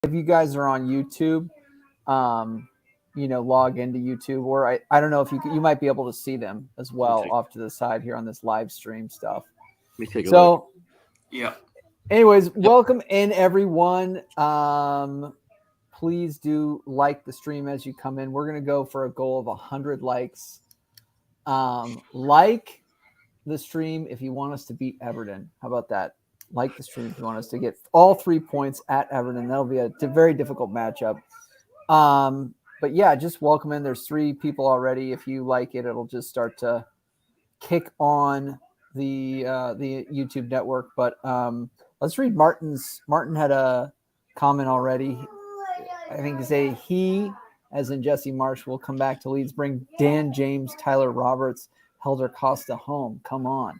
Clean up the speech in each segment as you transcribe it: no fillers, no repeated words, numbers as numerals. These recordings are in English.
if you guys are on YouTube, log into YouTube, or I don't know if you might be able to see them as well off to the side here on this live stream stuff. Let me take a So, look. Yeah. anyways, welcome in everyone. Please do like the stream as you come in. We're going to go for a goal of 100 likes. Like the stream if you want us to beat Everton. How about that? Like the stream if you want us to get all 3 points at Everton. That'll be a very difficult matchup. But yeah, just welcome in. There's 3 people already. If you like it, it'll just start to kick on the YouTube network. But let's read Martin's. Martin had a comment already. I think to say he, as in Jesse Marsh, will come back to Leeds. Bring Dan James, Tyler Roberts, Helder Costa home. Come on.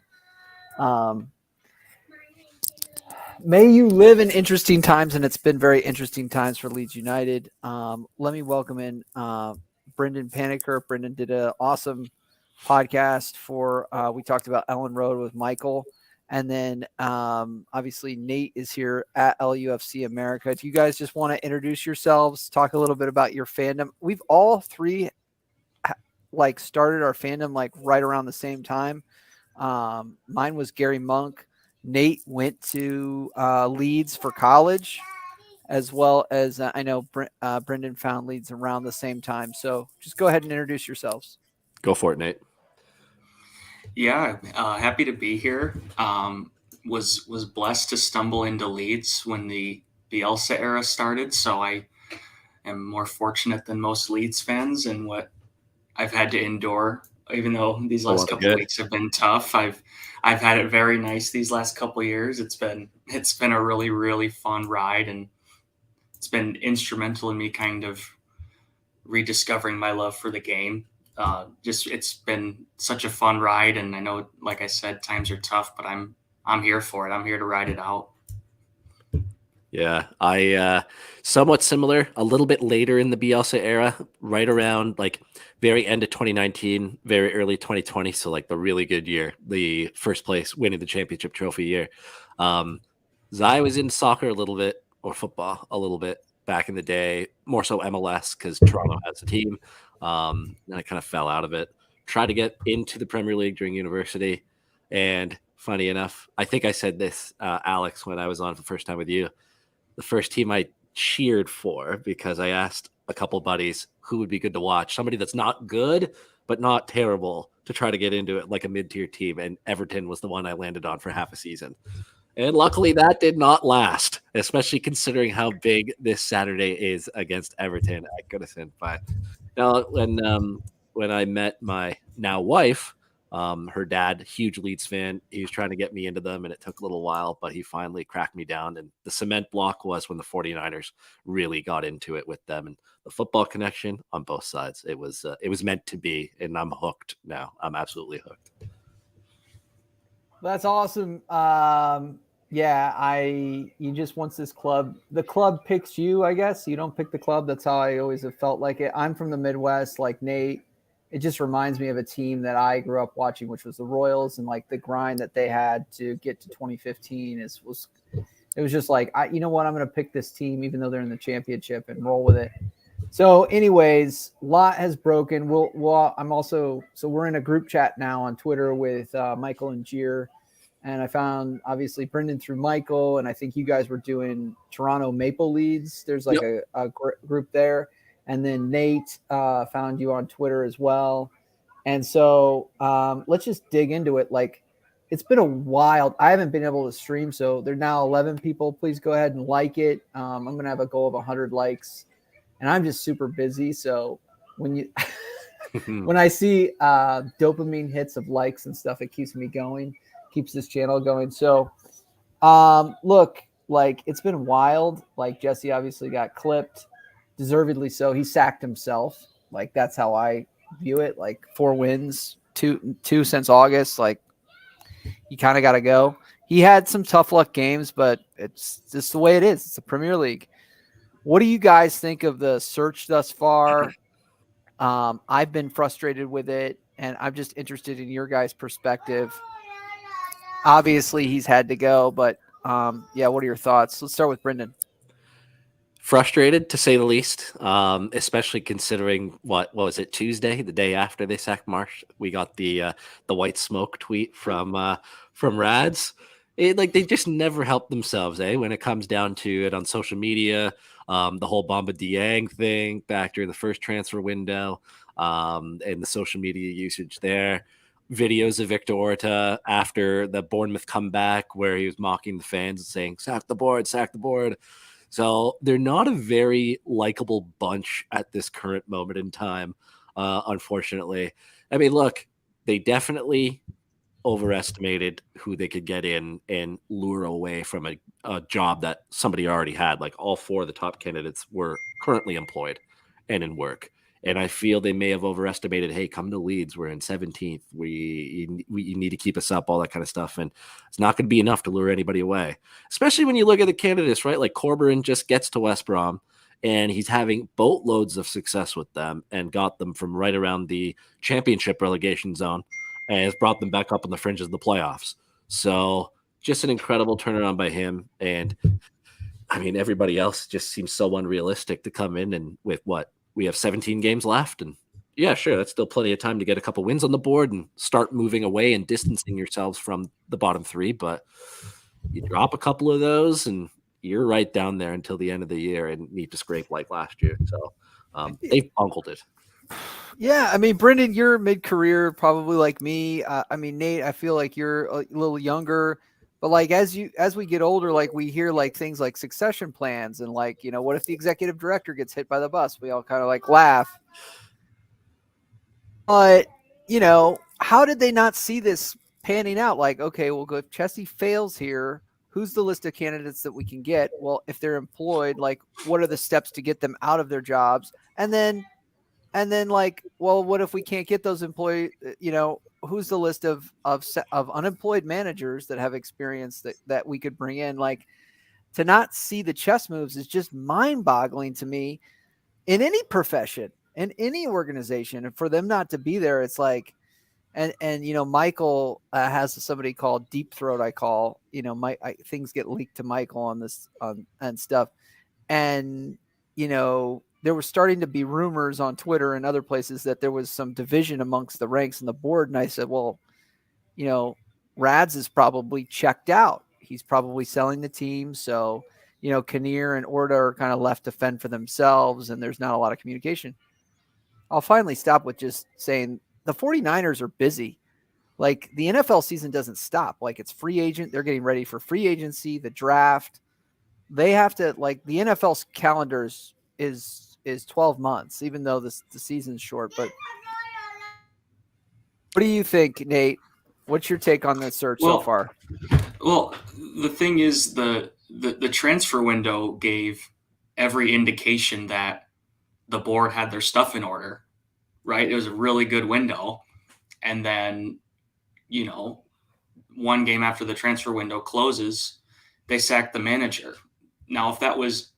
May you live in interesting times, and it's been very interesting times for Leeds United. Let me welcome in Brendan Paniker. Brendan did an awesome podcast for we talked about Ellen Road with Michael. And then obviously Nate is here at LUFC America. If you guys just want to introduce yourselves, talk a little bit about your fandom. We've all 3 started our fandom right around the same time. Mine was Gary Monk. Nate went to Leeds for college, as well as I know Brendan found Leeds around the same time. So just go ahead and introduce yourselves. Go for it, Nate. Yeah, happy to be here. Was blessed to stumble into Leeds when the Bielsa era started, so I am more fortunate than most Leeds fans in what I've had to endure. Even though these last couple of weeks have been tough, I've had it very nice these last couple of years. It's been a really, really fun ride, and it's been instrumental in me kind of rediscovering my love for the game. It's been such a fun ride, and I know, like I said, times are tough, but I'm here for it. I'm here to ride it out. Yeah, I somewhat similar, a little bit later in the Bielsa era, right around very end of 2019, very early 2020. So the really good year, the first place winning the championship trophy year. I was in soccer a little bit, or football a little bit back in the day, more so MLS because Toronto has a team. And I kind of fell out of it. Tried to get into the Premier League during university. And funny enough, I think I said this, Alex, when I was on for the first time with you. The first team I cheered for, because I asked a couple buddies who would be good to watch, somebody that's not good, but not terrible, to try to get into it, like a mid-tier team. And Everton was the one I landed on for half a season. And luckily that did not last, especially considering how big this Saturday is against Everton at Goodison. But when I met my now wife, her dad, huge Leeds fan, he was trying to get me into them, and it took a little while, but he finally cracked me down. And the cement block was when the 49ers really got into it with them, and the football connection on both sides. It was meant to be, and I'm hooked now. I'm absolutely hooked. That's awesome. You just once this club, the club picks you, I guess. You don't pick the club. That's how I always have felt like it. I'm from the Midwest, like Nate. It just reminds me of a team that I grew up watching, which was the Royals, and the grind that they had to get to 2015 it was just you know what, I'm going to pick this team even though they're in the championship and roll with it. So anyways, lot has broken. We're in a group chat now on Twitter with Michael and Gier. And I found obviously Brendan through Michael, and I think you guys were doing Toronto Maple Leads. There's a group there. And then Nate found you on Twitter as well. And so let's just dig into it. It's been a wild. I haven't been able to stream, so there are now 11 people. Please go ahead and like it. I'm going to have a goal of 100 likes. And I'm just super busy. So when I see dopamine hits of likes and stuff, it keeps me going, keeps this channel going. So look, it's been wild. Jesse obviously got clipped. Deservedly so. He sacked himself. That's how I view it. 4 wins, two since August. You kind of got to go. He had some tough luck games, but it's just the way it is. It's the Premier League. What do you guys think of the search thus far? I've been frustrated with it, and I'm just interested in your guys' perspective. Obviously, he's had to go, but what are your thoughts? Let's start with Brendan. Frustrated to say the least, especially considering what was it, Tuesday, the day after they sacked Marsh, we got the white smoke tweet from Rads. Like they just never help themselves, when it comes down to it on social media. The whole Bamba Dieng thing back during the first transfer window, and the social media usage there. Videos of Victor Orta after the Bournemouth comeback where he was mocking the fans and saying, sack the board, sack the board. So they're not a very likable bunch at this current moment in time, unfortunately. I mean, look, they definitely overestimated who they could get in and lure away from a job that somebody already had. Like all four of the top candidates were currently employed and in work. And I feel they may have overestimated, hey, come to Leeds. We're in 17th. You need to keep us up, all that kind of stuff. And it's not going to be enough to lure anybody away, especially when you look at the candidates, right? Like Corberan just gets to West Brom and he's having boatloads of success with them and got them from right around the championship relegation zone and has brought them back up on the fringes of the playoffs. So just an incredible turnaround by him. And I mean, everybody else just seems so unrealistic to come in and with what? We have 17 games left. And yeah, sure, that's still plenty of time to get a couple wins on the board and start moving away and distancing yourselves from the bottom three. But you drop a couple of those and you're right down there until the end of the year and need to scrape like last year. So they've bungled it. Yeah, I mean, Brendan, you're mid-career, probably like me. I mean, Nate, I feel like you're a little younger, but like as we get older, like we hear like things like succession plans and like, what if the executive director gets hit by the bus? We all kind of like laugh. But, how did they not see this panning out? Like, okay, well, if Chesney fails here, who's the list of candidates that we can get? Well, if they're employed, like, what are the steps to get them out of their jobs? And then like, well, what if we can't get those employees? Who's the list of unemployed managers that have experience that we could bring in? Like, to not see the chess moves is just mind boggling to me in any profession, in any organization. And for them not to be there, it's like, and Michael has somebody called Deep Throat. I call, things get leaked to Michael on this and stuff. And, there was starting to be rumors on Twitter and other places that there was some division amongst the ranks and the board. And I said, well, Rads is probably checked out. He's probably selling the team. So, Kinnear and Orta are kind of left to fend for themselves and there's not a lot of communication. I'll finally stop with just saying the 49ers are busy. Like the NFL season doesn't stop. Like it's free agent. They're getting ready for free agency, the draft. They have to, like, the NFL's calendars is 12 months, even though the season's short. But what do you think, Nate? What's your take on this search so far? Well, the thing is the transfer window gave every indication that the board had their stuff in order, right? It was a really good window. And then, one game after the transfer window closes, they sacked the manager. Now, if that was,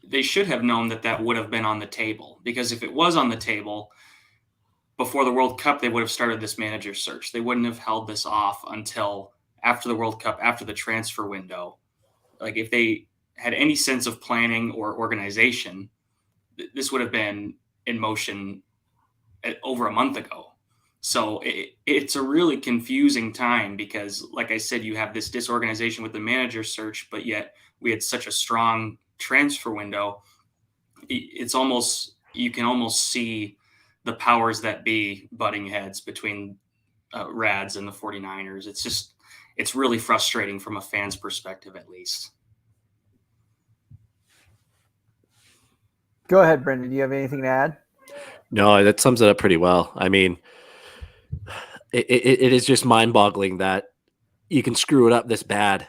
they should have known that would have been on the table, because if it was on the table before the World Cup, they would have started this manager search. They wouldn't have held this off until after the World Cup, after the transfer window. Like if they had any sense of planning or organization, this would have been in motion over a month ago. So it's a really confusing time because, like I said, you have this disorganization with the manager search, but yet we had such a strong transfer window. It's almost, you can almost see the powers that be butting heads between Rads and the 49ers. It's really frustrating from a fan's perspective, at least. Go ahead, Brendan. Do you have anything to add? No, that sums it up pretty well. I mean, it is just mind-boggling that you can screw it up this bad,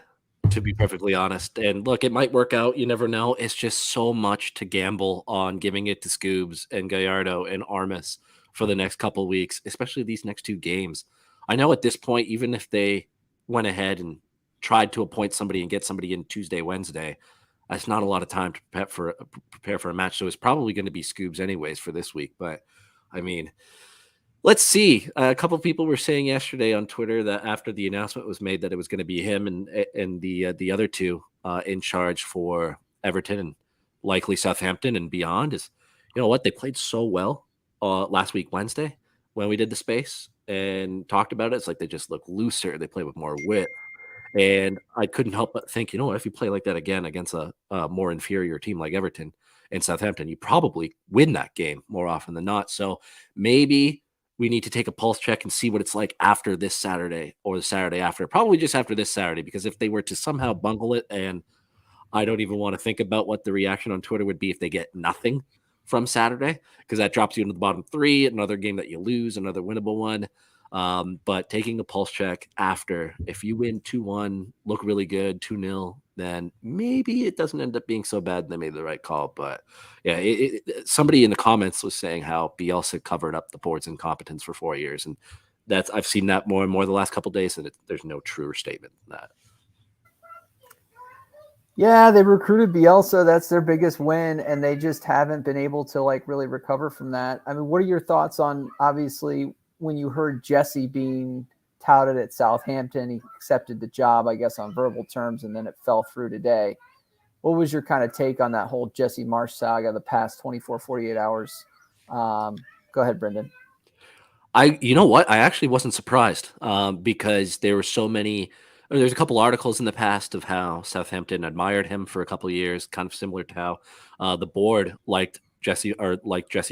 to be perfectly honest. And look, it might work out. You never know. It's just so much to gamble on giving it to Skubes and Gallardo and Armas for the next couple of weeks, especially these next two games. I know at this point, even if they went ahead and tried to appoint somebody and get somebody in Tuesday, Wednesday, that's not a lot of time to prepare for a match. So it's probably going to be Skubes anyways for this week. But I mean, let's see. A couple of people were saying yesterday on Twitter that after the announcement was made that it was going to be him and the other two in charge for Everton. And likely Southampton and beyond is, you know what, they played so well last week, Wednesday, when we did the space and talked about it. It's like they just look looser. They play with more wit. And I couldn't help but think, you know what, if you play like that again against a more inferior team like Everton and Southampton, you probably win that game more often than not. So maybe we need to take a pulse check and see what it's like after this Saturday or the Saturday after, probably just after this Saturday, because if they were to somehow bungle it, and I don't even want to think about what the reaction on Twitter would be if they get nothing from Saturday, because that drops you into the bottom three, another game that you lose, another winnable one. But taking a pulse check after, if you win 2-1, look really good, 2-0, then maybe it doesn't end up being so bad and they made the right call. But yeah, somebody in the comments was saying how Bielsa covered up the board's incompetence for 4 years. And I've seen that more and more the last couple of days, and there's no truer statement than that. Yeah, they recruited Bielsa. That's their biggest win, and they just haven't been able to like really recover from that. I mean, what are your thoughts on, obviously, when you heard Jesse being touted at Southampton? He accepted the job, I guess, on verbal terms, and then it fell through today. What was your kind of take on that whole Jesse Marsh saga the past 24, 48 hours? Go ahead, Brendan. You know what? I actually wasn't surprised because there were so many. There's a couple articles in the past of how Southampton admired him for a couple of years, kind of similar to how the board liked Jesse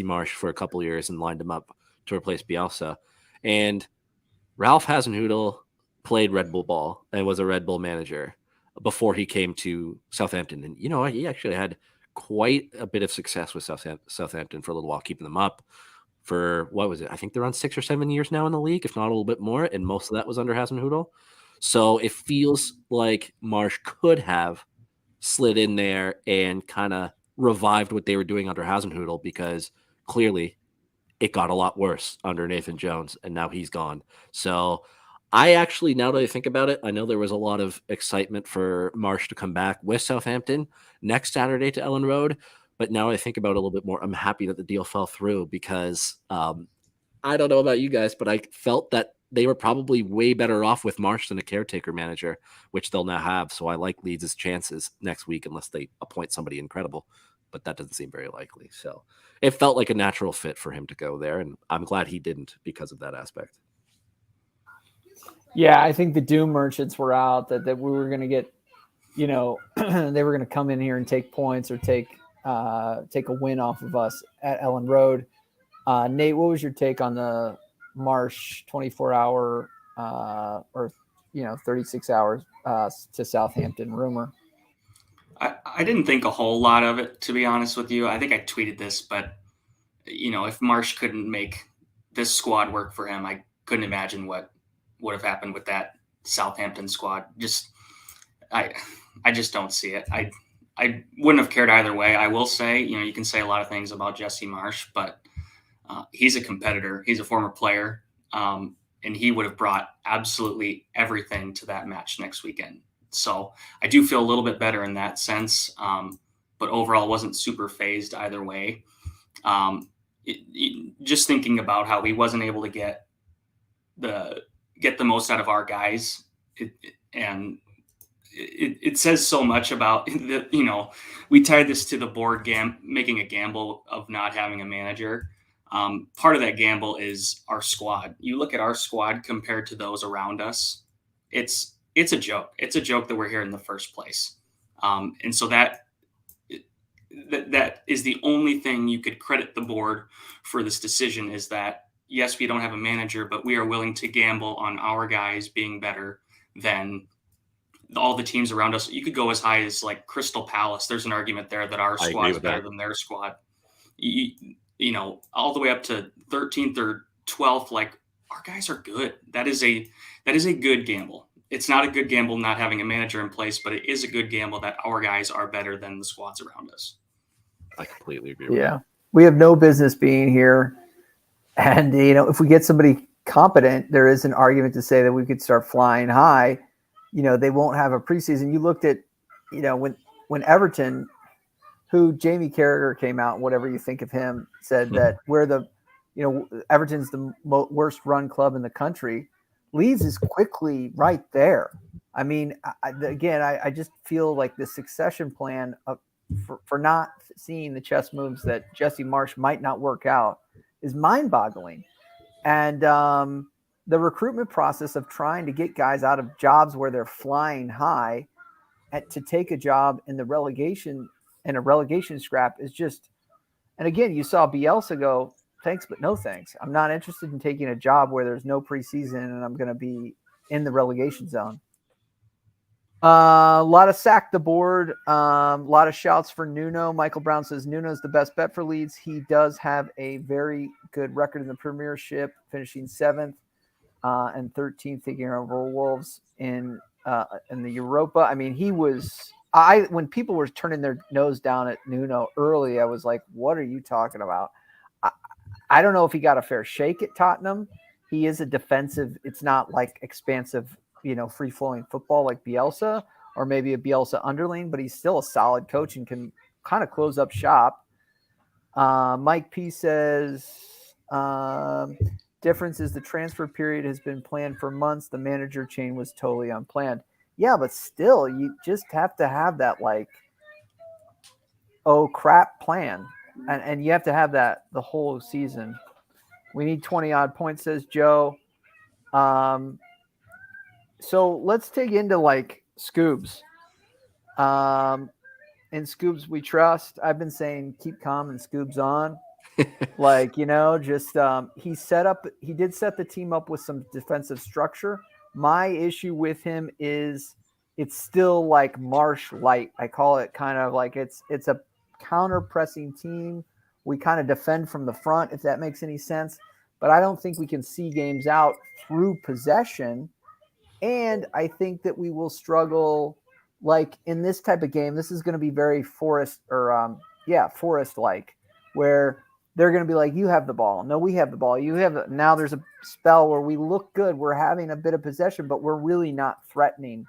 Marsh for a couple of years and lined him up to replace Bielsa. And Ralph Hasenhüttl played Red Bull ball and was a Red Bull manager before he came to Southampton. And you know, he actually had quite a bit of success with Southampton for a little while, keeping them up for, what was it? I think they're on 6 or 7 years now in the league, if not a little bit more. And most of that was under Hasenhüttl. So it feels like Marsh could have slid in there and kind of revived what they were doing under Hasenhüttl, because clearly it got a lot worse under Nathan Jones, and now he's gone. So I actually, now that I think about it, I know there was a lot of excitement for Marsh to come back with Southampton next Saturday to Ellen Road. But now I think about it a little bit more, I'm happy that the deal fell through, because I don't know about you guys, but I felt that they were probably way better off with Marsh than a caretaker manager, which they'll now have. So I like Leeds' chances next week, unless they appoint somebody incredible, but that doesn't seem very likely. So it felt like a natural fit for him to go there, and I'm glad he didn't because of that aspect. Yeah, I think the doom merchants were out, that we were going to get, you know, they were going to come in here and take points or take a win off of us at Ellen Road. Nate, what was your take on the Marsh 24-hour or 36 hours to Southampton rumor? I didn't think a whole lot of it, to be honest with you. I think I tweeted this, but you know, if Marsh couldn't make this squad work for him, I couldn't imagine what would have happened with that Southampton squad. I just don't see it. I wouldn't have cared either way. I will say, you know, you can say a lot of things about Jesse Marsh, but he's a competitor. He's a former player, and he would have brought absolutely everything to that match next weekend. So I do feel a little bit better in that sense, but overall wasn't super phased either way. Just thinking about how he wasn't able to get the most out of our guys, it says so much about the, you know, we tied this to the board making a gamble of not having a manager. Part of that gamble is our squad. You look at our squad compared to those around us, it's a joke. It's a joke that we're here in the first place. And so that is the only thing you could credit the board for this decision, is that, yes, we don't have a manager, but we are willing to gamble on our guys being better than all the teams around us. You could go as high as like Crystal Palace. There's an argument there that our squad is better than their squad. You know, all the way up to 13th or 12th, like, our guys are good. That is a good gamble. It's not a good gamble not having a manager in place, but it is a good gamble that our guys are better than the squads around us. I completely agree with that. We have no business being here. And, you know, if we get somebody competent, there is an argument to say that we could start flying high. You know, they won't have a preseason. You looked at, you know, when Everton, who Jamie Carragher came out, whatever you think of him, said that Everton's the worst run club in the country. Leeds is quickly right there. I mean, I just feel like the succession plan for not seeing the chess moves that Jesse Marsh might not work out is mind-boggling. And the recruitment process of trying to get guys out of jobs where they're flying high to take a job in a relegation scrap is just. And again, you saw Bielsa go, thanks, but no thanks. I'm not interested in taking a job where there's no preseason and I'm going to be in the relegation zone. A lot of sack the board. A lot of shouts for Nuno. Michael Brown says Nuno's the best bet for Leeds. He does have a very good record in the Premiership, finishing 7th and 13th, taking over Wolves in the Europa. I mean, he was. When people were turning their nose down at Nuno early, I was like, "What are you talking about?" I don't know if he got a fair shake at Tottenham. He is a defensive. It's not like expansive, free flowing football like Bielsa or maybe a Bielsa underling, but he's still a solid coach and can kind of close up shop. Mike P says, difference is the transfer period has been planned for months. The manager chain was totally unplanned. Yeah, but still, you just have to have that oh crap plan. And you have to have that the whole season. We need 20 odd points, says Joe. So let's dig into Skubes. In Skubes we trust. I've been saying keep calm and Skubes on. He did set the team up with some defensive structure. My issue with him is it's still like Marsh light. I call it kind of like it's a counter pressing team. We kind of defend from the front, if that makes any sense. But I don't think we can see games out through possession. And I think that we will struggle in this type of game. This is going to be very Forest-like, where they're going to be like, you have the ball. No, we have the ball. Now there's a spell where we look good. We're having a bit of possession, but we're really not threatening.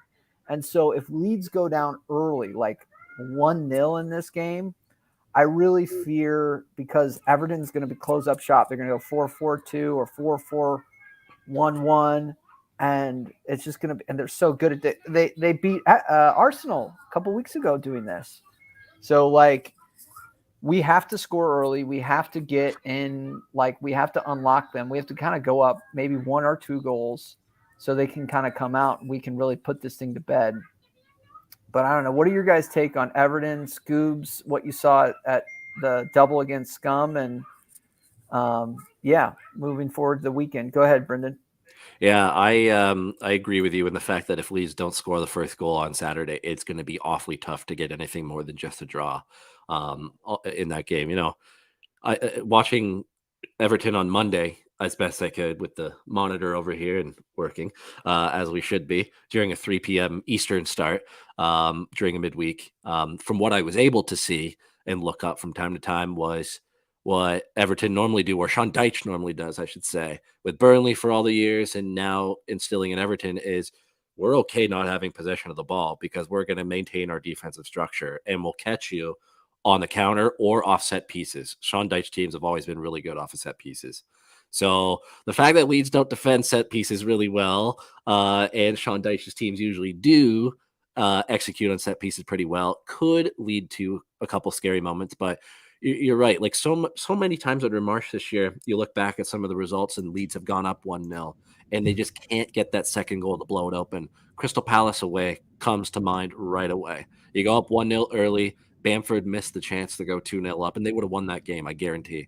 And so if Leeds go down early, 1-0 in this game, I really fear, because Everton's going to be close up shop. They're going to go 4-4-2 or 4-4-1-1. And it's just going to be, and they're so good at it. They beat Arsenal a couple weeks ago doing this. So we have to score early. We have to get in, we have to unlock them. We have to kind of go up maybe 1 or 2 goals so they can kind of come out and we can really put this thing to bed. But I don't know. What are your guys' take on Everton, Skubes, what you saw at the double against Scum, and moving forward to the weekend? Go ahead, Brendan. Yeah, I agree with you in the fact that if Leeds don't score the first goal on Saturday, it's going to be awfully tough to get anything more than just a draw in that game. Watching Everton on Monday as best I could with the monitor over here and working as we should be during a 3 p.m. Eastern start during a midweek. From what I was able to see and look up from time to time was what Everton normally do, or Sean Dyche normally does, I should say, with Burnley for all the years, and now instilling in Everton is we're okay not having possession of the ball because we're going to maintain our defensive structure and we'll catch you on the counter or offset pieces. Sean Dyche teams have always been really good off of set pieces. So the fact that Leeds don't defend set pieces really well, and Sean Dyche's teams usually do execute on set pieces pretty well, could lead to a couple scary moments. But you're right. So many times under Marsh this year, you look back at some of the results and Leeds have gone up 1-0 and they just can't get that second goal to blow it open. Crystal Palace away comes to mind right away. You go up 1-0 early. Bamford missed the chance to go 2-0 up, and they would have won that game, I guarantee,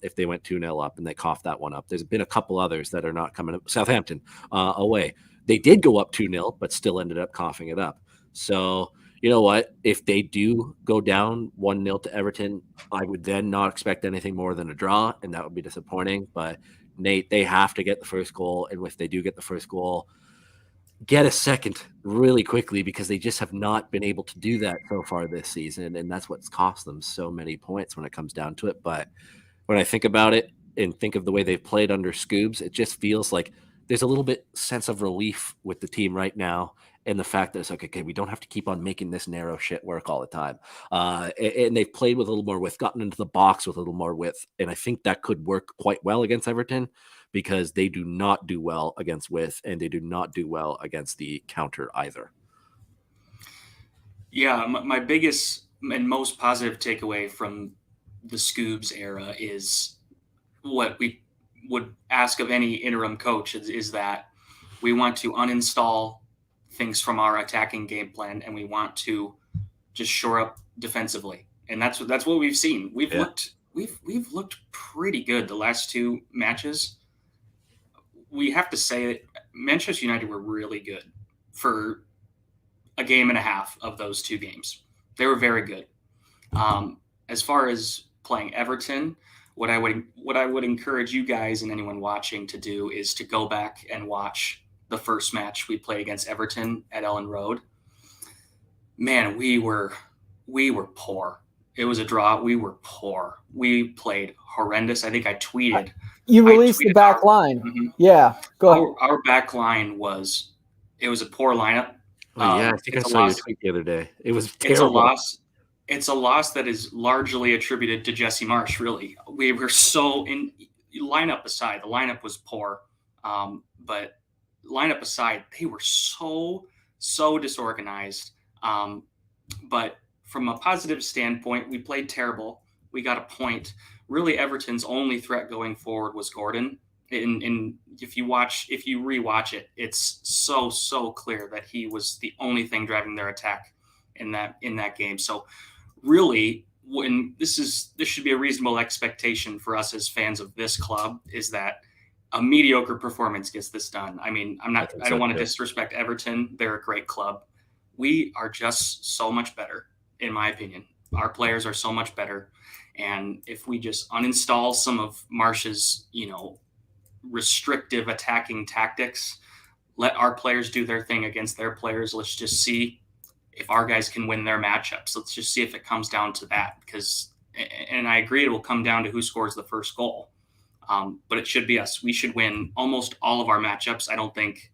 if they went 2-0 up and they coughed that one up. There's been a couple others that are not coming up. Southampton away. They did go up 2-0, but still ended up coughing it up. So, you know what? If they do go down 1-0 to Everton, I would then not expect anything more than a draw, and that would be disappointing. But, Nate, they have to get the first goal, and if they do get the first goal, get a second really quickly, because they just have not been able to do that so far this season, and that's what's cost them so many points when it comes down to it. But when I think about it and think of the way they've played under Skubes, it just feels like there's a little bit sense of relief with the team right now, and the fact that it's like, okay, we don't have to keep on making this narrow shit work all the time. And they've played with a little more width, gotten into the box with a little more width, and I think that could work quite well against Everton, because they do not do well against width, and they do not do well against the counter either. Yeah, my biggest and most positive takeaway from the Skubes era is what we would ask of any interim coach is that we want to uninstall things from our attacking game plan, and we want to just shore up defensively. And that's what we've seen. We've looked pretty good the last two matches. We have to say that Manchester United were really good for a game and a half of those two games. They were very good. As far as playing Everton, what I would encourage you guys and anyone watching to do is to go back and watch the first match we played against Everton at Ellen Road. Man, we were poor. It was a draw. We were poor. We played horrendous. I think I tweeted. You released the back line. Mm-hmm. Yeah, go ahead. Our back line was a poor lineup. I think I saw your tweet the other day. It was terrible. It's a loss. It's a loss that is largely attributed to Jesse Marsh, really. We were so in lineup aside, the lineup was poor. But lineup aside, they were so disorganized. But from a positive standpoint, we played terrible. We got a point. Really, Everton's only threat going forward was Gordon. And if you rewatch it, it's so clear that he was the only thing driving their attack in that game. So really, when this should be a reasonable expectation for us as fans of this club, is that a mediocre performance gets this done. I mean, I don't want to disrespect Everton. They're a great club. We are just so much better, in my opinion. Our players are so much better. And if we just uninstall some of Marsh's, restrictive attacking tactics, let our players do their thing against their players. Let's just see if our guys can win their matchups. Let's just see if it comes down to that, and I agree, it will come down to who scores the first goal. But it should be us. We should win almost all of our matchups. I don't think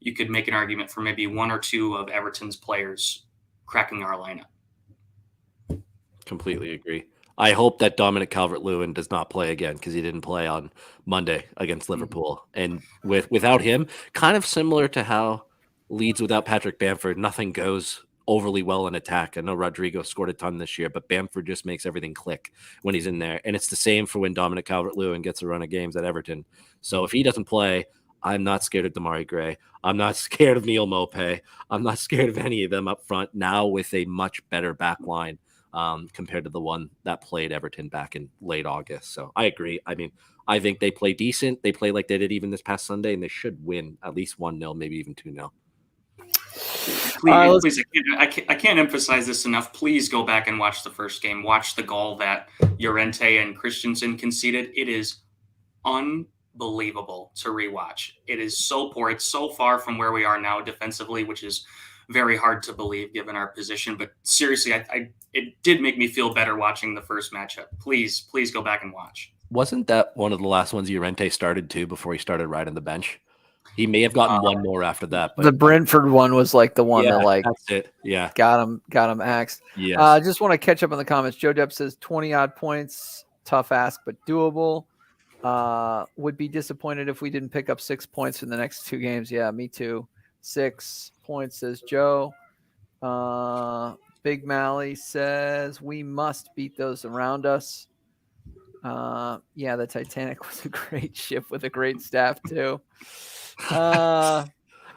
you could make an argument for maybe one or two of Everton's players cracking our lineup. Completely agree. I hope that Dominic Calvert-Lewin does not play again, because he didn't play on Monday against Liverpool. And without him, kind of similar to how Leeds without Patrick Bamford, nothing goes overly well in attack. I know Rodrigo scored a ton this year, but Bamford just makes everything click when he's in there. And it's the same for when Dominic Calvert-Lewin gets a run of games at Everton. So if he doesn't play, I'm not scared of Damari Gray. I'm not scared of Neil Maupay. I'm not scared of any of them up front now, with a much better back line compared to the one that played Everton back in late August. So I agree. I mean, I think they play decent. They play like they did even this past Sunday, and they should win at least 1-0, maybe even 2-0. Please, I can't emphasize this enough. Please go back and watch the first game. Watch the goal that Llorente and Christensen conceded. It is unbelievable to rewatch. It is so poor. It's so far from where we are now defensively, which is very hard to believe given our position. But seriously, it did make me feel better watching the first matchup. Please go back and watch. Wasn't that one of the last ones Llorente started too before he started riding the bench? He may have gotten one more after that. But the Brentford one was like the one that that's it. Yeah, got him axed. Yeah. Just want to catch up on the comments. Joe Depp says 20 odd points, tough ask but doable. Would be disappointed if we didn't pick up 6 points in the next two games. Yeah, me too. 6 points, says Joe. Big Mally says we must beat those around us. Yeah, the Titanic was a great ship with a great staff too. I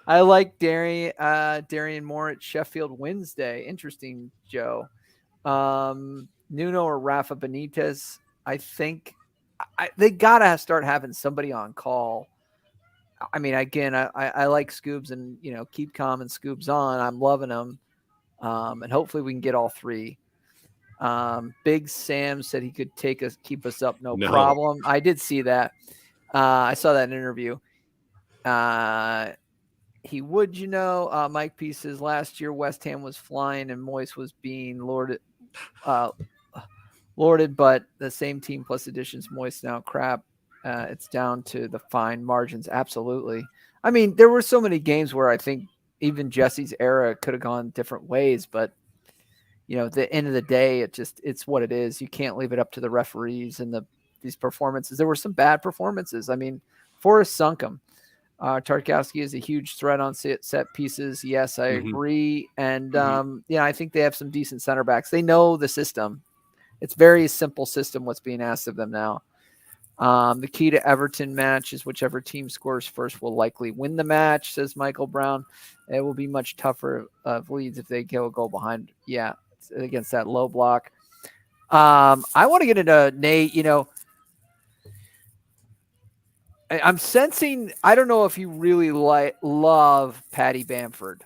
like Darian Moore at Sheffield Wednesday. Interesting, Joe. Nuno or Rafa Benitez. I think they gotta start having somebody on call. I mean, again, I like Skubes, and keep calm and Skubes on. I'm loving them, and hopefully we can get all three. Big Sam said he could keep us up, no problem. I did see that. I saw that in an interview. He would, Mike P says last year West Ham was flying and Moyes was being lorded, but the same team plus additions, Moyes now crap. It's down to the fine margins. Absolutely. I mean, there were so many games where I think even Jesse's era could have gone different ways, but at the end of the day, it's what it is. You can't leave it up to the referees and these performances. There were some bad performances. I mean, Forrest sunk them. Tarkowski is a huge threat on set pieces. Yes, I agree. And I think they have some decent center backs. They know the system. It's very simple system what's being asked of them now. The key to Everton match is whichever team scores first will likely win the match, says Michael Brown. It will be much tougher of Leeds if they go behind. Yeah, against that low block. I want to get into Nate. I'm sensing, I don't know if you really love Paddy Bamford.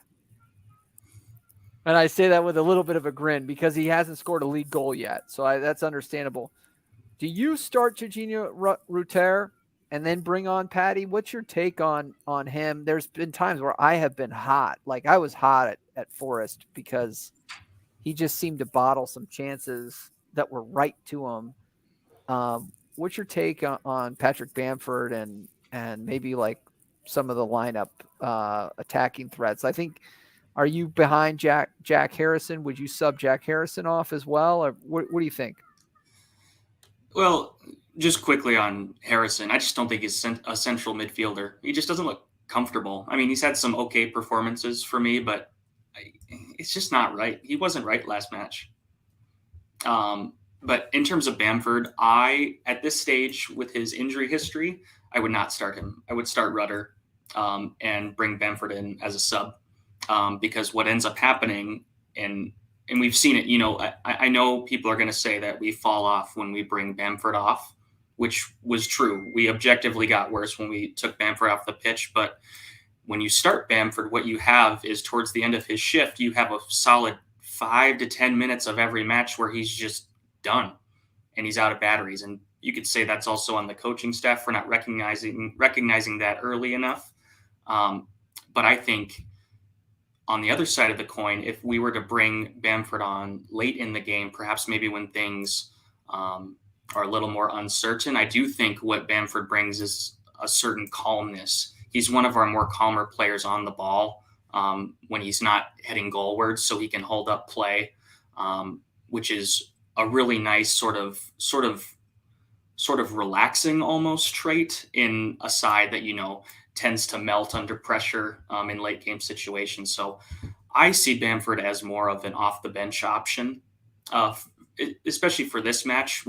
And I say that with a little bit of a grin because he hasn't scored a league goal yet. So that's understandable. Do you start Jorginho Ruter and then bring on Paddy? What's your take on him? There's been times where I have been hot. Like I was hot at Forest because he just seemed to bottle some chances that were right to him. What's your take on Patrick Bamford and maybe like some of the lineup attacking threats? I think, are you behind Jack Harrison? Would you sub Jack Harrison off as well? Or what do you think? Well, just quickly on Harrison, I just don't think he's a central midfielder. He just doesn't look comfortable. I mean, he's had some okay performances for me, but it's just not right. He wasn't right last match. But in terms of Bamford, at this stage with his injury history, I would not start him. I would start Rudder and bring Bamford in as a sub because what ends up happening, and we've seen it, I know people are going to say that we fall off when we bring Bamford off, which was true. We objectively got worse when we took Bamford off the pitch. But when you start Bamford, what you have is towards the end of his shift, you have a solid 5 to 10 minutes of every match where he's just done and he's out of batteries. And you could say that's also on the coaching staff for not recognizing that early enough. But I think on the other side of the coin, if we were to bring Bamford on late in the game, perhaps maybe when things are a little more uncertain, I do think what Bamford brings is a certain calmness. He's one of our more calmer players on the ball when he's not heading goalwards, so he can hold up play, which is a really nice sort of relaxing almost trait in a side that tends to melt under pressure in late game situations. So I see Bamford as more of an off the bench option, especially for this match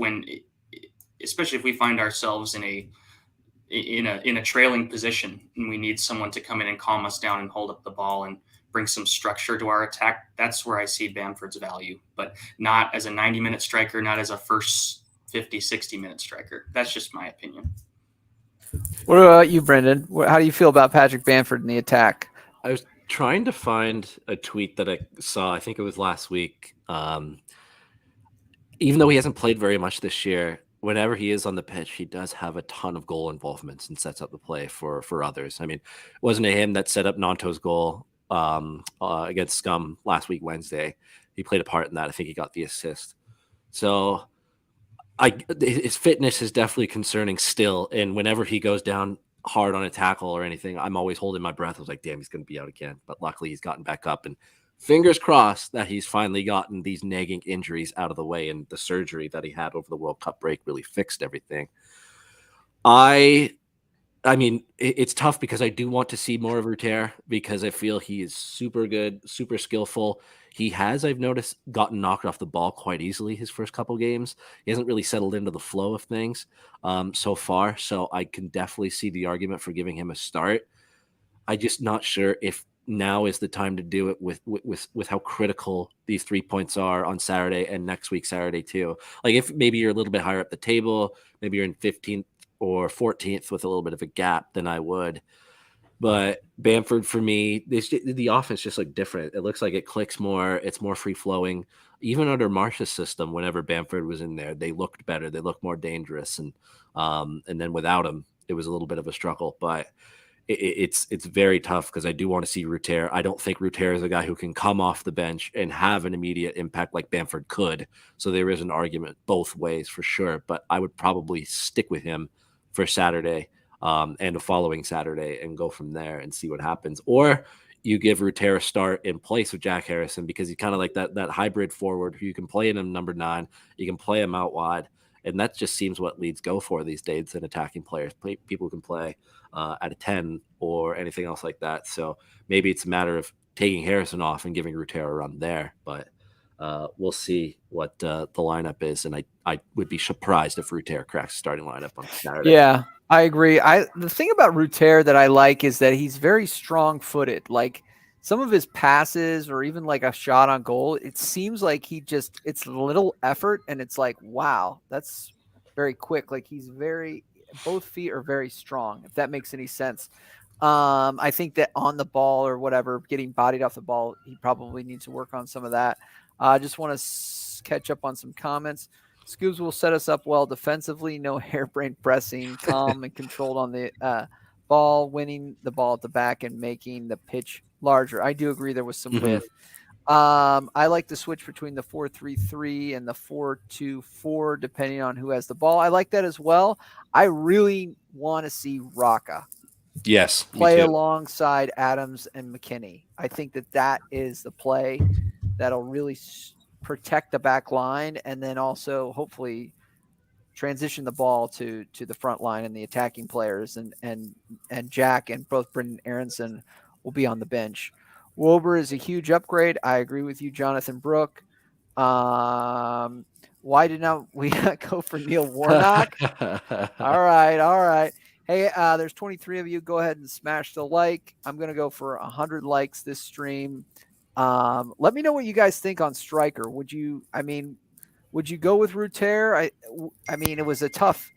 especially if we find ourselves in a trailing position and we need someone to come in and calm us down and hold up the ball and bring some structure to our attack. That's where I see Bamford's value, but not as a 90-minute striker, not as a first 50, 60-minute striker. That's just my opinion. What about you, Brendan? How do you feel about Patrick Bamford in the attack? I was trying to find a tweet that I saw, I think it was last week. Even though he hasn't played very much this year, whenever he is on the pitch, he does have a ton of goal involvements and sets up the play for others. I mean, wasn't it him that set up Nanto's goal against Scum last week, Wednesday? He played a part in that. I think he got the assist. So his fitness is definitely concerning still. And whenever he goes down hard on a tackle or anything, I'm always holding my breath. I was like, damn, he's going to be out again. But luckily he's gotten back up, and fingers crossed that he's finally gotten these nagging injuries out of the way, and the surgery that he had over the World Cup break really fixed everything. I mean, it's tough because I do want to see more of Ruter because I feel he is super good, super skillful. He has, I've noticed, gotten knocked off the ball quite easily his first couple games. He hasn't really settled into the flow of things so far. So I can definitely see the argument for giving him a start. I'm just not sure if now is the time to do it with how critical these 3 points are on Saturday and next week Saturday too. Like if maybe you're a little bit higher up the table, maybe you're in 15th or 14th with a little bit of a gap, than I would. But Bamford, for me, the offense just look different. It looks like it clicks more. It's more free flowing. Even under Marsh's system, whenever Bamford was in there, they looked better. They looked more dangerous. And then without him, it was a little bit of a struggle. But it's very tough because I do want to see Ruter. I don't think Ruter is a guy who can come off the bench and have an immediate impact like Bamford could. So there is an argument both ways for sure. But I would probably stick with him for Saturday and the following Saturday and go from there and see what happens. Or you give Ruter a start in place of Jack Harrison because he's kind of like that hybrid forward who you can play in him number 9, you can play him out wide, And that just seems what Leeds go for these days in attacking players, people who can play at a 10 or anything else like that. So maybe it's a matter of taking Harrison off and giving Rutero a run there. But we'll see what the lineup is. And I would be surprised if Rutero cracks the starting lineup on Saturday. Yeah, I agree. The thing about Rutero that I like is that he's very strong-footed. Like some of his passes or even like a shot on goal, it seems like it's little effort and it's like, wow, that's very quick. Like both feet are very strong, if that makes any sense. I think that on the ball or whatever, getting bodied off the ball, he probably needs to work on some of that. I just want to catch up on some comments. Skubes will set us up well defensively. No harebrained pressing, calm and controlled on the ball, winning the ball at the back and making the pitch larger. I do agree there was some width. I like to switch between the 4-3-3 and the 4-2-4, depending on who has the ball. I like that as well. I really want to see Raka play alongside Adams and McKinney. I think that is the play that'll really protect the back line and then also hopefully transition the ball to the front line and the attacking players, and Jack and both Brendan Aronson will be on the bench. Wober is a huge upgrade. I agree with you, Jonathan Brook. Why did not we go for Neil Warnock? All right. Hey, there's 23 of you. Go ahead and smash the like. I'm going to go for 100 likes this stream. Let me know what you guys think on striker. Would you go with Rutero? I mean, it was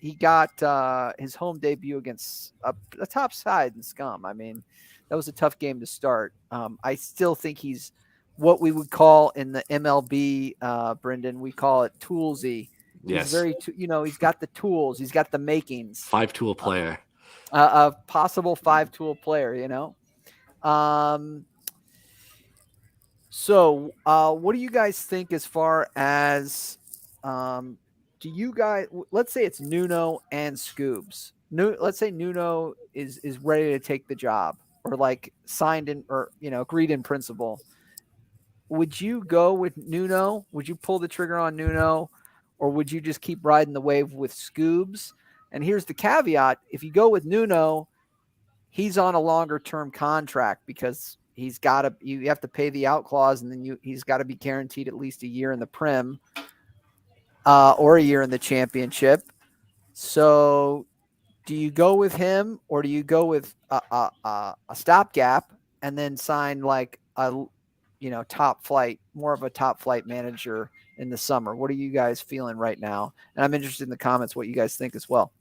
he got his home debut against a top side in Scum. I mean, that was a tough game to start. I still think he's what we would call in the MLB, Brendan, we call it toolsy. Yes. He's he's got the tools. He's got the makings. 5-tool player. A possible 5-tool player, So, what do you guys think as far as let's say it's Nuno and Skubes. Let's say Nuno is ready to take the job or like signed in or, agreed in principle. Would you go with Nuno? Would you pull the trigger on Nuno or would you just keep riding the wave with Skubes? And here's the caveat. If you go with Nuno, he's on a longer term contract because you have to pay the out clause and then he's got to be guaranteed at least a year in the Prem or a year in the Championship. So do you go with him or do you go with a stopgap and then sign like more of a top flight manager in the summer? What are you guys feeling right now? And I'm interested in the comments, what you guys think as well.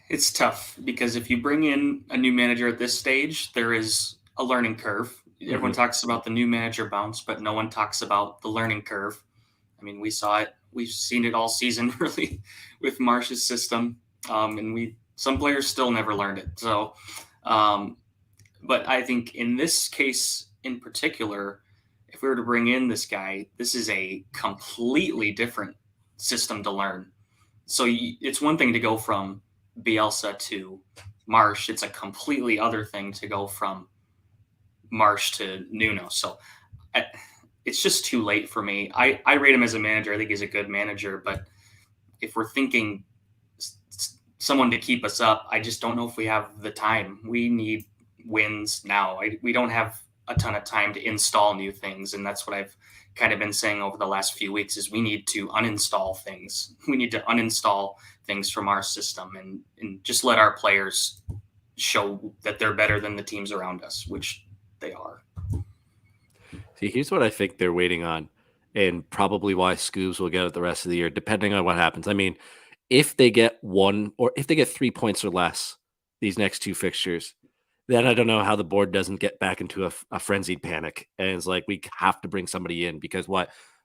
It's tough because if you bring in a new manager at this stage, there is a learning curve. Everyone talks about the new manager bounce, but no one talks about the learning curve. I mean, we saw it. We've seen it all season, really, with Marsh's system. And some players still never learned it. So, but I think in this case in particular, if we were to bring in this guy, this is a completely different system to learn. So it's one thing to go from Bielsa to Marsh. It's a completely other thing to go from Marsh to Nuno. So it's just too late for me. I rate him as a manager. I think he's a good manager, but if we're thinking someone to keep us up, I just don't know if we have the time. We need wins now. We don't have a ton of time to install new things. And that's what I've kind of been saying over the last few weeks is we need to uninstall things. We need to uninstall things from our system and just let our players show that they're better than the teams around us, which they are. See, here's what I think they're waiting on and probably why Skubes will get it the rest of the year, depending on what happens. I mean, if they get 1 or if they get 3 points or less these next 2 fixtures, then I don't know how the board doesn't get back into a frenzied panic. And it's like, we have to bring somebody in because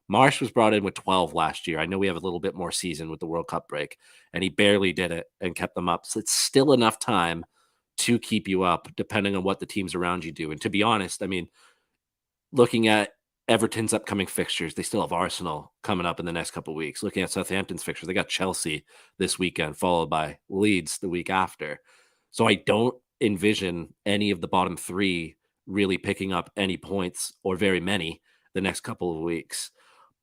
Marsh was brought in with 12 last year. I know we have a little bit more season with the World Cup break, and he barely did it and kept them up. So it's still enough time to keep you up, depending on what the teams around you do. And to be honest, I mean, looking at Everton's upcoming fixtures, they still have Arsenal coming up in the next couple of weeks. Looking at Southampton's fixtures, they got Chelsea this weekend, followed by Leeds the week after. So I don't envision any of the bottom 3 really picking up any points or very many the next couple of weeks.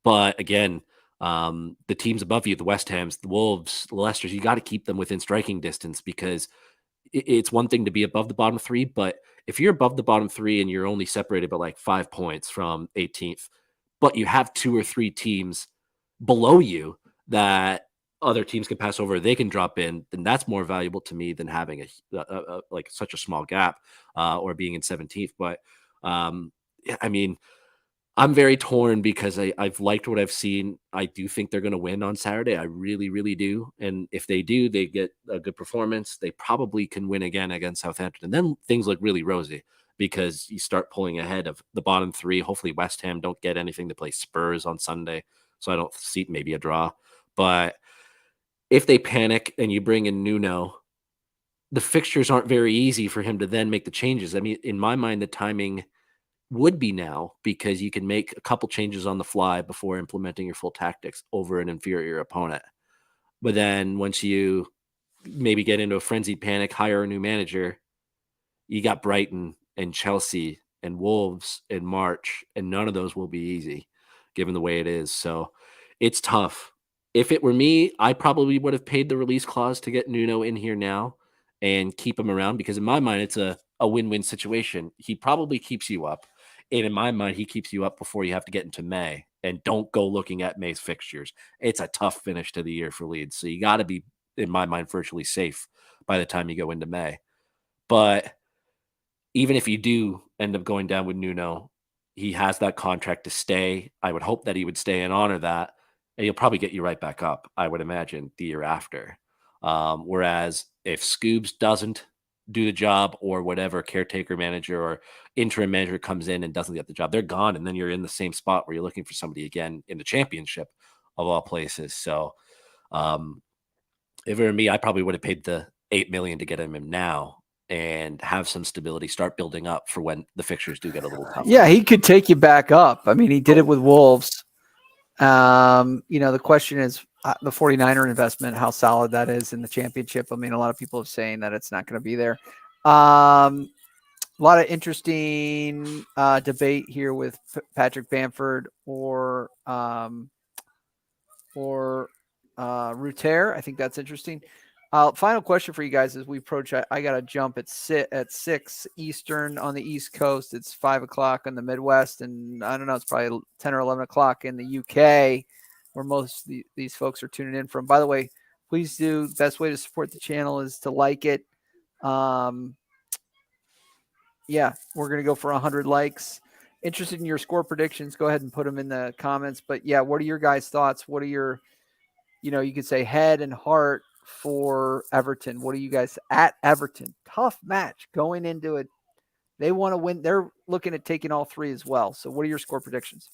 But again, The teams above you, the West Hams, the Wolves, the Leicesters, you got to keep them within striking distance, because it's one thing to be above the bottom three, but if you're above the bottom three and you're only separated by like 5 points from 18th, but you have 2 or 3 teams below you that other teams can pass over, they can drop in, then that's more valuable to me than having a like such a small gap, or being in 17th. But I mean, I'm very torn because I've liked what I've seen. I do think they're going to win on Saturday. I really, really do. And if they do, they get a good performance. They probably can win again against Southampton. And then things look really rosy because you start pulling ahead of the bottom three. Hopefully West Ham don't get anything to play Spurs on Sunday. So I don't see maybe a draw. But if they panic and you bring in Nuno, the fixtures aren't very easy for him to then make the changes. I mean, in my mind, the timing would be now, because you can make a couple changes on the fly before implementing your full tactics over an inferior opponent. But then once you maybe get into a frenzied panic, hire a new manager, you got Brighton and Chelsea and Wolves and March, and none of those will be easy given the way it is. So it's tough. If it were me, I probably would have paid the release clause to get Nuno in here now and keep him around, because in my mind, it's a win-win situation. He probably keeps you up. And in my mind, he keeps you up before you have to get into May. And don't go looking at May's fixtures. It's a tough finish to the year for Leeds. So you got to be, in my mind, virtually safe by the time you go into May. But even if you do end up going down with Nuno, he has that contract to stay. I would hope that he would stay and honor that. And he'll probably get you right back up, I would imagine, the year after. Whereas if Skubes doesn't do the job, or whatever caretaker manager or interim manager comes in and doesn't get the job, they're gone. And then you're in the same spot where you're looking for somebody again in the Championship of all places. So if it were me, I probably would have paid the $8 million to get him in now and have some stability, start building up for when the fixtures do get a little tougher. Yeah, he could take you back up. I mean, he did it with Wolves. The question is the 49er investment, how solid that is in the Championship. I mean, a lot of people are saying that it's not going to be there. A lot of interesting debate here with Patrick Bamford or Ruter. I think that's interesting. Final question for you guys as we approach. I got to jump at 6 Eastern on the East Coast. It's 5 o'clock in the Midwest, and I don't know, it's probably 10 or 11 o'clock in the UK, where most of these folks are tuning in from. By the way, please do. Best way to support the channel is to like it. Yeah, we're going to go for 100 likes. Interested in your score predictions, go ahead and put them in the comments. But yeah, what are your guys' thoughts? What are your, you could say head and heart for Everton? What are you guys at Everton? Tough match going into it. They want to win. They're looking at taking all 3 as well. So what are your score predictions?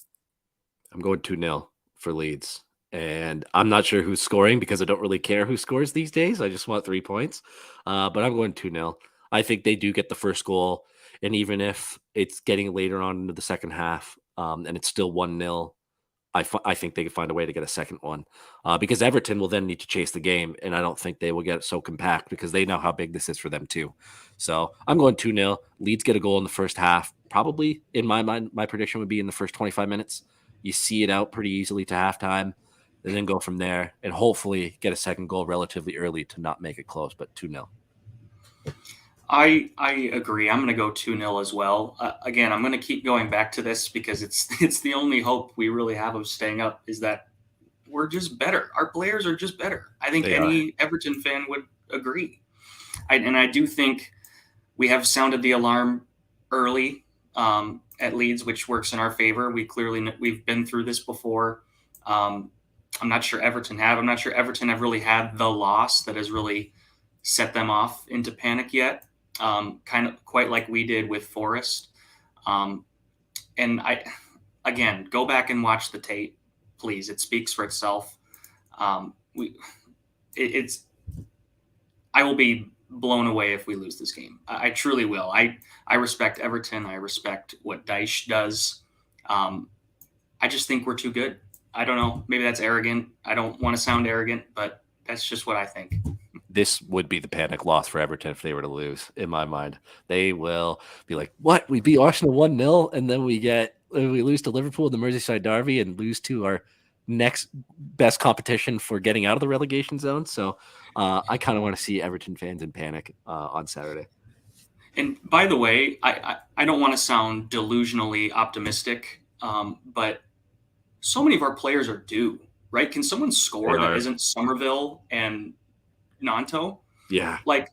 I'm going 2-0 for Leeds. And I'm not sure who's scoring because I don't really care who scores these days. I just want 3 points. But I'm going 2-0. I think they do get the first goal. And even if it's getting later on into the second half, and it's still 1-0, I think they can find a way to get a second one, because Everton will then need to chase the game, and I don't think they will get it so compact because they know how big this is for them too. So I'm going 2-0. Leeds get a goal in the first half. Probably, in my mind, my prediction would be in the first 25 minutes. You see it out pretty easily to halftime, and then go from there, and hopefully get a second goal relatively early to not make it close, but 2-0. I agree. I'm going to go 2-0 as well. Again, I'm going to keep going back to this because it's the only hope we really have of staying up, is that we're just better. Our players are just better. I think any Everton fan would agree. And I do think we have sounded the alarm early at Leeds, which works in our favor. We've been through this before. I'm not sure Everton have. I'm not sure Everton have really had the loss that has really set them off into panic yet. Kind of quite like we did with Forest. And again, go back and watch the tape, please. It speaks for itself. I will be blown away if we lose this game. I truly will. I respect Everton. I respect what Dyche does. I just think we're too good. I don't know. Maybe that's arrogant. I don't want to sound arrogant, but that's just what I think. This would be the panic loss for Everton if they were to lose, in my mind. They will be like, what? We beat Arsenal 1-0, and then we lose to Liverpool in the Merseyside derby and lose to our next best competition for getting out of the relegation zone. So I kind of want to see Everton fans in panic on Saturday. And by the way, I don't want to sound delusionally optimistic, but so many of our players are due, right? Can someone score that isn't Somerville and Nanto? Yeah. Like,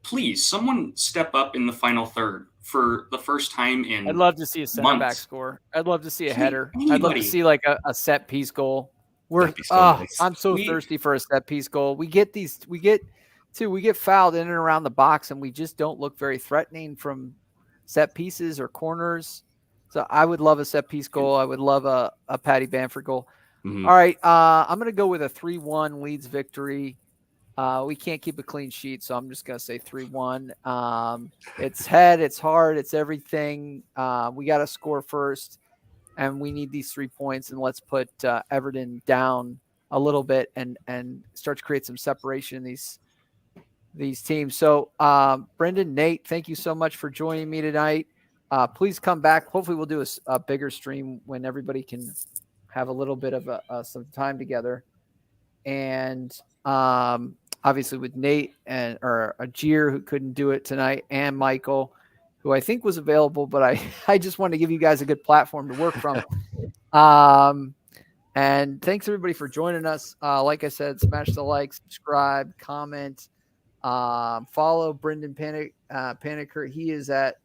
please, someone step up in the final third for the first time in I'd love to see a center back months. score. I'd love to see a header. Anybody. I'd love to see like a set piece goal. That'd be so nice. I'm so thirsty for a set piece goal. We get fouled in and around the box, and we just don't look very threatening from set pieces or corners. So I would love a set piece goal. I would love a Paddy Bamford goal. Mhm. All right, I'm going to go with a 3-1 Leeds victory. We can't keep a clean sheet, so I'm just going to say 3-1. It's head, it's hard, it's everything. We got to score first, and we need these 3 points, and let's put Everton down a little bit and start to create some separation in these teams. So, Brendan, Nate, thank you so much for joining me tonight. Please come back. Hopefully we'll do a bigger stream when everybody can have a little bit of some time together. And obviously with Nate or Ajir, who couldn't do it tonight, and Michael, who I think was available, but I just wanted to give you guys a good platform to work from. And thanks everybody for joining us. Like I said, smash the like, subscribe, comment, follow Brendan Paniker. He is at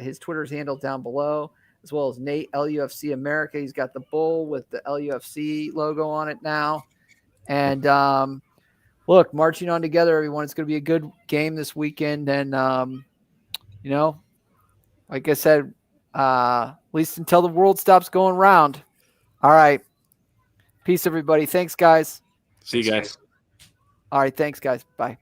his Twitter's handle down below, as well as Nate LUFC America. He's got the bull with the LUFC logo on it now. And look, marching on together, everyone. It's going to be a good game this weekend. And, like I said, at least until the world stops going round. All right. Peace, everybody. Thanks, guys. See you guys. All right. Thanks, guys. Bye.